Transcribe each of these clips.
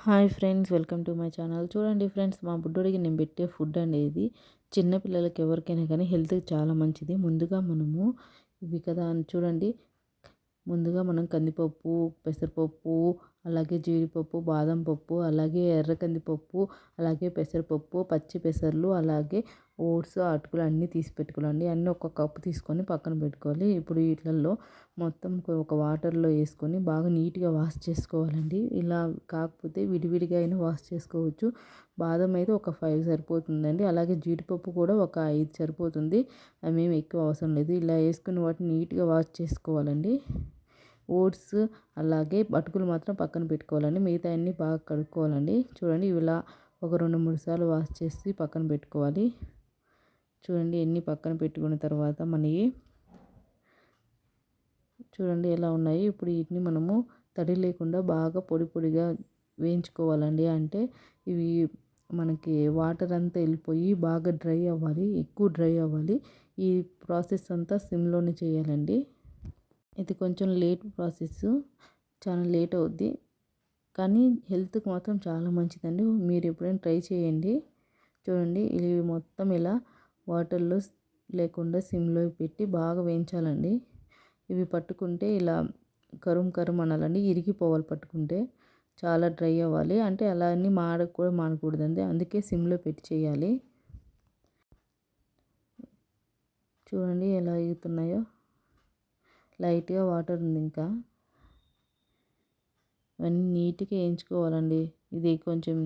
Hi friends, welcome to my channel. చూడండి friends, మా బుడ్డోడికి నేను పెట్టే ఫుడ్ అనేది చిన్న పిల్లలకి ఎవరికైనా కానీ హెల్త్కి చాలా మంచిది. ముందుగా మనము ఇవి కదా అని చూడండి. ముందుగా మనం కందిపప్పు, పెసరపప్పు, అలాగే జీడిపప్పు, బాదం పప్పు, అలాగే ఎర్ర కందిపప్పు, అలాగే పెసరపప్పు, పచ్చి పెసర్లు, అలాగే ఓట్స్, అటుకులు అన్నీ తీసి పెట్టుకోవాలండి. అన్నీ ఒక కప్పు తీసుకొని పక్కన పెట్టుకోవాలి. ఇప్పుడు వీటిల్లో మొత్తం ఒక వాటర్లో వేసుకొని బాగా నీట్గా వాష్ చేసుకోవాలండి. ఇలా కాకపోతే విడివిడిగా అయినా వాష్ చేసుకోవచ్చు. బాదం అయితే ఒక 5 సరిపోతుందండి. అలాగే జీడిపప్పు కూడా ఒక 5 సరిపోతుంది. అవి ఏమి ఎక్కువ అవసరం లేదు. ఇలా వేసుకుని వాటిని నీట్గా వాష్ చేసుకోవాలండి. ఓట్స్ అలాగే అటుకులు మాత్రం పక్కన పెట్టుకోవాలండి. మిగతా అన్నీ బాగా కడుక్కోవాలండి. చూడండి, ఇలా ఒక 2-3 సార్లు వాష్ చేసి పక్కన పెట్టుకోవాలి. చూడండి, ఎన్ని పక్కన పెట్టుకున్న తర్వాత మనకి చూడండి ఎలా ఉన్నాయి. ఇప్పుడు వీటిని మనము తడి లేకుండా బాగా పొడి పొడిగా వేయించుకోవాలండి. అంటే ఇవి మనకి వాటర్ అంతా వెళ్ళిపోయి బాగా డ్రై అవ్వాలి, ఎక్కువ డ్రై అవ్వాలి. ఈ ప్రాసెస్ అంతా సిమ్లోనే చేయాలండి. ఇది కొంచెం లేట్ ప్రాసెస్, చాలా లేట్ అవుద్ది, కానీ హెల్త్కి మాత్రం చాలా మంచిదండి. మీరు ఎప్పుడైనా ట్రై చేయండి. చూడండి, ఇవి మొత్తం ఇలా వాటర్లో లేకుండా సిమ్లో పెట్టి బాగా వేయించాలండి. ఇవి పట్టుకుంటే ఇలా కరుం కరుం అనాలండి, ఇరిగిపోవాలి పట్టుకుంటే. చాలా డ్రై అవ్వాలి, అంటే అలా అని కూడా మాడకూడదండి. అందుకే సిమ్లో పెట్టి చేయాలి. చూడండి ఎలా ఎగుతున్నాయో. లైట్గా వాటర్ ఉంది ఇంకా. ఇవన్నీ నీట్గా వేయించుకోవాలండి. ఇది కొంచెం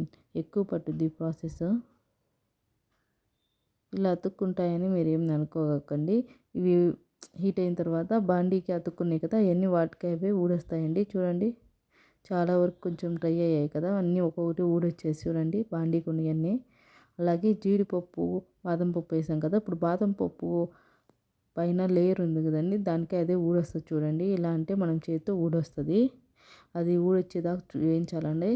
ఎక్కువ పట్టుద్ది ప్రాసెస్. ఇలా అతుక్కుంటాయని మీరు ఏమి అనుకోకండి. ఇవి హీట్ అయిన తర్వాత బాండీకి అతుక్కున్నాయి కదా, అవన్నీ వాటికి అవే ఊడొస్తాయండి. చూడండి, చాలా వరకు కొంచెం డ్రై అయ్యాయి కదా, అన్నీ ఒక్కొక్కటి ఊడొచ్చేసి చూడండి బాండీకి ఉన్నవన్నీ. అలాగే జీడిపప్పు, బాదం పప్పు వేసాం కదా, ఇప్పుడు బాదం పప్పు పైన లేయర్ ఉంది కదండి, దానికి అదే ఊడొస్తుంది చూడండి. ఇలా అంటే మనం చేతితో ఊడొస్తుంది. అది ఊడొచ్చేదాకా వేయించాలండి.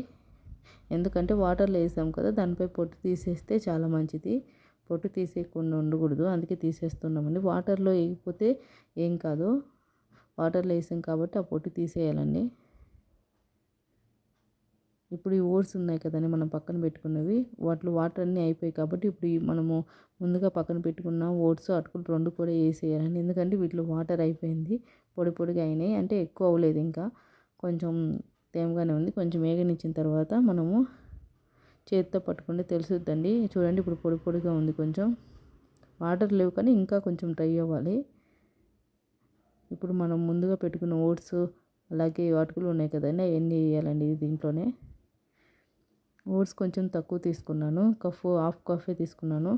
ఎందుకంటే వాటర్లో వేసాం కదా, దానిపై పొట్టు తీసేస్తే చాలా మంచిది. పొట్టు తీసేయకుండా ఉండకూడదు, అందుకే తీసేస్తున్నామండి. వాటర్లో వేయకపోతే ఏం కాదు, వాటర్లో వేసాం కాబట్టి ఆ పొట్టు తీసేయాలండి. ఇప్పుడు ఈ ఓట్స్ ఉన్నాయి కదండి మనం పక్కన పెట్టుకున్నవి, వాటిలో వాటర్ అన్నీ అయిపోయాయి కాబట్టి ఇప్పుడు మనము ముందుగా పక్కన పెట్టుకున్న ఓట్స్, అటుకులు 2 కూడా వేసేయాలండి. ఎందుకంటే వీటిలో వాటర్ అయిపోయింది, పొడి పొడిగా అయినాయి, అంటే ఎక్కువ అవ్వలేదు, ఇంకా కొంచెం తేమగానే ఉంది. కొంచెం వేగనిచ్చిన తర్వాత మనము చేతితో పట్టుకుంటే తెలుసుద్దండి. చూడండి, ఇప్పుడు పొడి పొడిగా ఉంది, కొంచెం వాటర్ లేవు కానీ ఇంకా కొంచెం డ్రై అవ్వాలి. ఇప్పుడు మనం ముందుగా పెట్టుకున్న ఓట్స్ అలాగే అటుకులు ఉన్నాయి కదండి, అవన్నీ వేయాలండి దీంట్లోనే. ఓట్స్ కొంచెం తక్కువ తీసుకున్నాను, హాఫ్ కప్పే తీసుకున్నాను.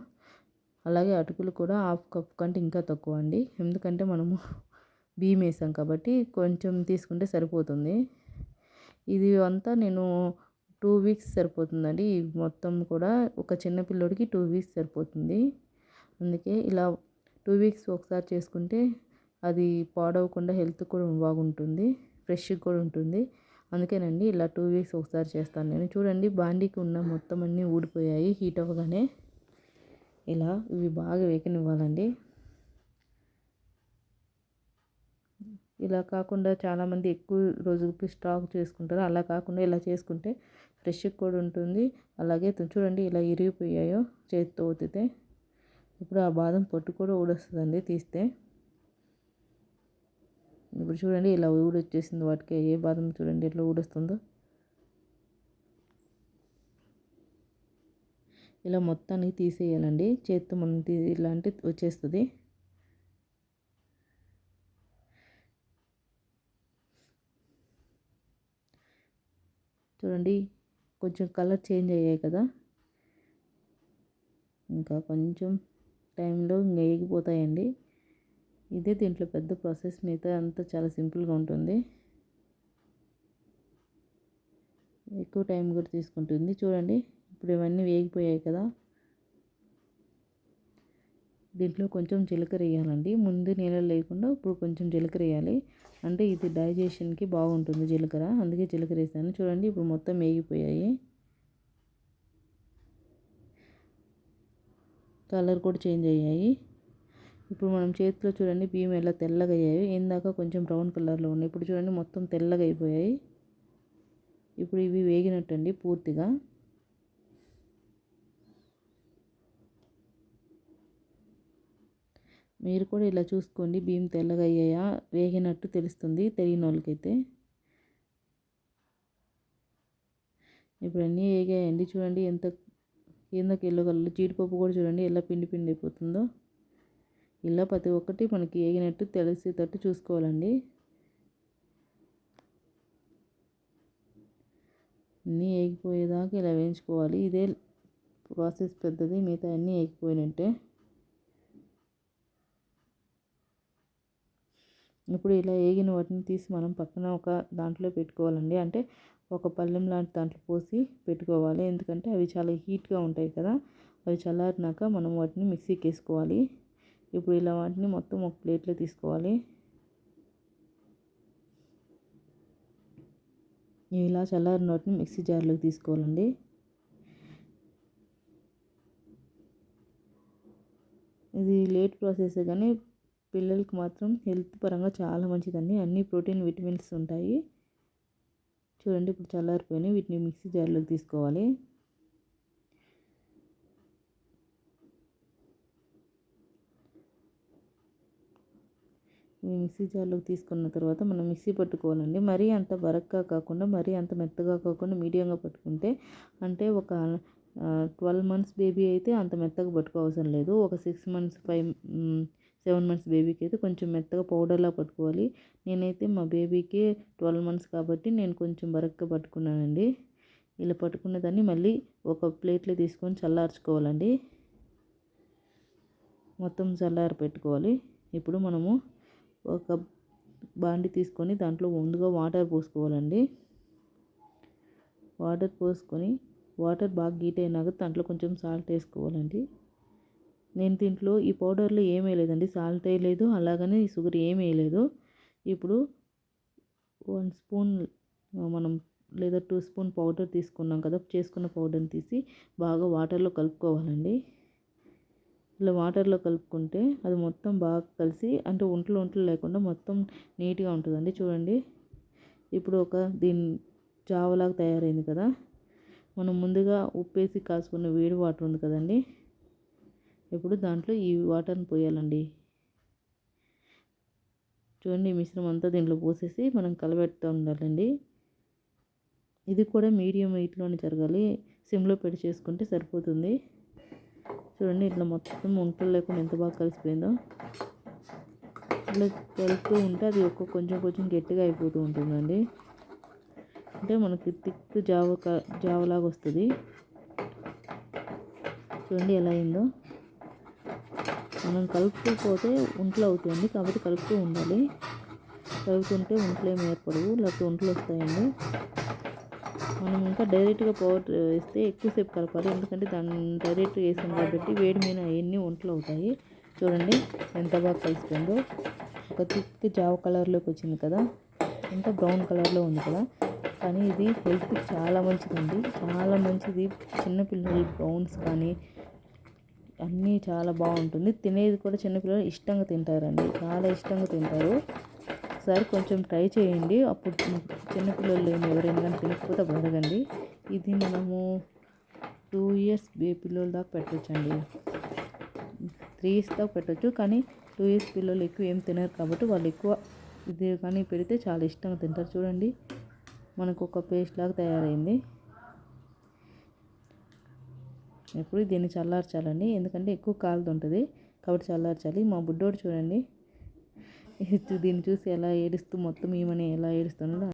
అలాగే అటుకులు కూడా హాఫ్ కప్ కంటే ఇంకా తక్కువ అండి, ఎందుకంటే మనము బియ్యం వేసాం కాబట్టి కొంచెం తీసుకుంటే సరిపోతుంది. ఇది అంతా నేను 2 వీక్స్ సరిపోతుందండి. మొత్తం కూడా ఒక చిన్న పిల్లోడికి 2 వీక్స్ సరిపోతుంది. అందుకే ఇలా 2 వీక్స్ ఒకసారి చేసుకుంటే అది పాడవకుండా హెల్త్ కూడా బాగుంటుంది, ఫ్రెష్గా కూడా ఉంటుంది. అందుకేనండి ఇలా 2 వీక్స్ ఒకసారి చేస్తాను నేను. చూడండి, బాండీకి ఉన్న మొత్తం అన్నీ ఊడిపోయాయి హీట్ అవ్వగానే. ఇలా ఇవి బాగా వేగనివ్వాలండి. ఇలా కాకుండా చాలామంది ఎక్కువ రోజులకి స్టాక్ చేసుకుంటారు. అలా కాకుండా ఇలా చేసుకుంటే ఫ్రెష్గా కూడా ఉంటుంది. అలాగే చూడండి ఇలా ఇరిగిపోయాయో చేతితో ఒత్తితే. ఇప్పుడు ఆ బాదం పొట్టు కూడా ఊడొస్తుందండి తీస్తే. ఇప్పుడు చూడండి ఇలా ఊడొచ్చేసింది వాటికి. ఏ బాదం చూడండి ఎట్లా ఊడొస్తుందో. ఇలా మొత్తానికి తీసేయాలండి చేత్తో, మనం ఇలా అంటే వచ్చేస్తుంది. చూడండి, కొంచెం కలర్ చేంజ్ అయ్యాయి కదా, ఇంకా కొంచెం టైంలో వేగిపోతాయండి. ఇదే దీంట్లో పెద్ద ప్రాసెస్, మిగతా అంతా చాలా సింపుల్గా ఉంటుంది. ఎక్కువ టైం కూడా తీసుకుంటుంది. చూడండి, ఇప్పుడు ఇవన్నీ వేగిపోయాయి కదా, దీంట్లో కొంచెం జీలకర్ర వేయాలండి. ముందు నీళ్ళు లేకుండా ఇప్పుడు కొంచెం జీలకర్ర వేయాలి, అంటే ఇది డైజెషన్కి బాగుంటుంది జీలకర్ర, అందుకే జీలకర్ర వేసాను. చూడండి, ఇప్పుడు మొత్తం వేగిపోయాయి, కలర్ కూడా చేంజ్ అయ్యాయి. ఇప్పుడు మనం చేతిలో చూడండి బియ్యం ఎలా తెల్లగా అయ్యాయి. ఇందాక కొంచెం బ్రౌన్ కలర్లో ఉన్నాయి, ఇప్పుడు చూడండి మొత్తం తెల్లగా అయిపోయాయి. ఇప్పుడు ఇవి వేగినట్టండి పూర్తిగా. మీరు కూడా ఇలా చూసుకోండి, బియ్యం తెల్లగా అయ్యాయా వేగినట్టు తెలుస్తుంది తెలియని వాళ్ళకైతే. ఇప్పుడు అన్నీ వేగాయండి, చూడండి ఎంత కిందకి ఎల్లో కలర్. జీడిపప్పు కూడా చూడండి ఎలా పిండి పిండి అయిపోతుందో. ఇలా ప్రతి ఒక్కటి మనకి వేగినట్టు తెలిసేటట్టు చూసుకోవాలండి. అన్నీ వేగిపోయేదాకా ఇలా వేయించుకోవాలి. ఇదే ప్రాసెస్ పెద్దది, మిగతా అన్నీ వేగిపోయినట్టే. ఇప్పుడు ఇలా వేగిన వాటిని తీసి మనం పక్కన ఒక దాంట్లో పెట్టుకోవాలండి. అంటే ఒక పళ్ళెం లాంటి దాంట్లో పోసి పెట్టుకోవాలి. ఎందుకంటే అవి చాలా హీట్గా ఉంటాయి కదా. అవి చల్లారినాక మనం వాటిని మిక్సీకి వేసుకోవాలి. ఇప్పుడు ఇలా వాటిని మొత్తం ఒక ప్లేట్లో తీసుకోవాలి. ఇలా చల్లారిన వాటిని మిక్సీ జార్లోకి తీసుకోవాలండి. ఇది లేట్ ప్రాసెస్ కానీ పిల్లలకి మాత్రం హెల్త్ పరంగా చాలా మంచిదండి. అన్ని ప్రోటీన్ విటమిన్స్ ఉంటాయి. చూడండి ఇప్పుడు చల్లారిపోయినాయి. వీటిని మిక్సీ జార్లోకి తీసుకోవాలి. మిక్సీ జార్లోకి తీసుకున్న తర్వాత మనం మిక్సీ పట్టుకోవాలండి. మరీ అంత బరక్గా కాకుండా మరీ అంత మెత్తగా కాకుండా మీడియంగా పట్టుకుంటే, అంటే ఒక 12 మంత్స్ బేబీ అయితే అంత మెత్తగా పట్టుకోవసరం లేదు. ఒక 6 మంత్స్ 7 మంత్స్ బేబీకి అయితే కొంచెం మెత్తగా పౌడర్లా పట్టుకోవాలి. నేనైతే మా బేబీకి 12 మంత్స్ కాబట్టి నేను కొంచెం బరక్గా పట్టుకున్నానండి. ఇలా పట్టుకున్న దాన్ని మళ్ళీ ఒక ప్లేట్లో తీసుకొని చల్లార్చుకోవాలండి. మొత్తం చల్లారి పెట్టుకోవాలి. ఇప్పుడు మనము ఒక బాండి తీసుకొని దాంట్లో ముందుగా వాటర్ పోసుకోవాలండి. వాటర్ పోసుకొని వాటర్ బాగా హీట్ అయినాక దాంట్లో కొంచెం సాల్ట్ వేసుకోవాలండి. నేను దీంట్లో ఈ పౌడర్లో ఏమీ వేయలేదండి, సాల్ట్ వేయలేదు, అలాగని షుగర్ ఏమీ వేయలేదు. ఇప్పుడు 1 స్పూన్ మనం లేదా 2 స్పూన్ పౌడర్ తీసుకున్నాం కదా, చేసుకున్న పౌడర్ని తీసి బాగా వాటర్లో కలుపుకోవాలండి. ఇలా వాటర్లో కలుపుకుంటే అది మొత్తం బాగా కలిసి, అంటే ఒంట్లు లేకుండా మొత్తం నీట్గా ఉంటుందండి. చూడండి ఇప్పుడు దీని జావలాగా తయారైంది కదా. మనం ముందుగా ఉప్పేసి కాసుకున్న వేడి వాటర్ ఉంది కదండి, ఇప్పుడు దాంట్లో ఈ వాటర్ని పోయాలండి. చూడండి ఈ మిశ్రమం అంతా దీంట్లో పోసేసి మనం కలబెడుతూ ఉండాలండి. ఇది కూడా మీడియం హీట్లోనే జరగాలి, సిమ్లో పెట్టి చేసుకుంటే సరిపోతుంది. చూడండి ఇట్లా మొత్తం ఉంటలు లేకుండా ఎంత బాగా కలిసిపోయిందో. ఇట్లా కలుపుతూ ఉంటే అది కొంచెం కొంచెం గట్టిగా అయిపోతూ ఉంటుందండి. అంటే మనకి థిక్ జావలాగా వస్తుంది. చూడండి ఎలా అయిందో. మనం కలుపుతూ పోతే ఉంటలు అవుతాయండి, కాబట్టి కలుపుతూ ఉండాలి. కలుపుతుంటే ఉంటలు ఏమి ఏర్పడవు, లేకపోతే ఉంటలు వస్తాయండి. మనం ఇంకా డైరెక్ట్గా పౌడర్ వేస్తే ఎక్కువసేపు కలపాలి, ఎందుకంటే దాన్ని డైరెక్ట్గా వేసాం కాబట్టి వేడి మీద అవన్నీ వంటలు అవుతాయి. చూడండి ఎంత బాగా కలిసిపోయిందో. ఒక థిక్ జావ కలర్లోకి వచ్చింది కదా, ఇంకా బ్రౌన్ కలర్లో ఉంది కదా. కానీ ఇది హెల్త్కి చాలా మంచిదండి, చాలా మంచిది. చిన్నపిల్లలు బ్రౌన్స్ కానీ అన్నీ చాలా బాగుంటుంది. తినేది కూడా చిన్నపిల్లలు ఇష్టంగా తింటారండి, చాలా ఇష్టంగా తింటారు. ఒకసారి కొంచెం ట్రై చేయండి. అప్పుడు చిన్నపిల్లలు ఎవరైనా కానీ తినకపోతే అప్పుడు అడగండి. ఇది మనము 2 ఇయర్స్ పిల్లల దాకా పెట్టచ్చండి, 3 ఇయర్స్ దాకా పెట్టచ్చు. కానీ 2 ఇయర్స్ పిల్లలు ఎక్కువ ఏం తినరు కాబట్టి వాళ్ళు ఎక్కువ ఇది కానీ పెడితే చాలా ఇష్టంగా తింటారు. చూడండి మనకు ఒక పేస్ట్ లాగా తయారైంది. ఇప్పుడు దీన్ని చల్లార్చాలండి, ఎందుకంటే ఎక్కువ కాలుతుంటుంది కాబట్టి చల్లార్చాలి. మా బుడ్డోడు చూడండి దీన్ని చూసి ఎలా ఏడుస్తూ మొత్తం ఏమని ఎలా ఏడుస్తున్నాడో.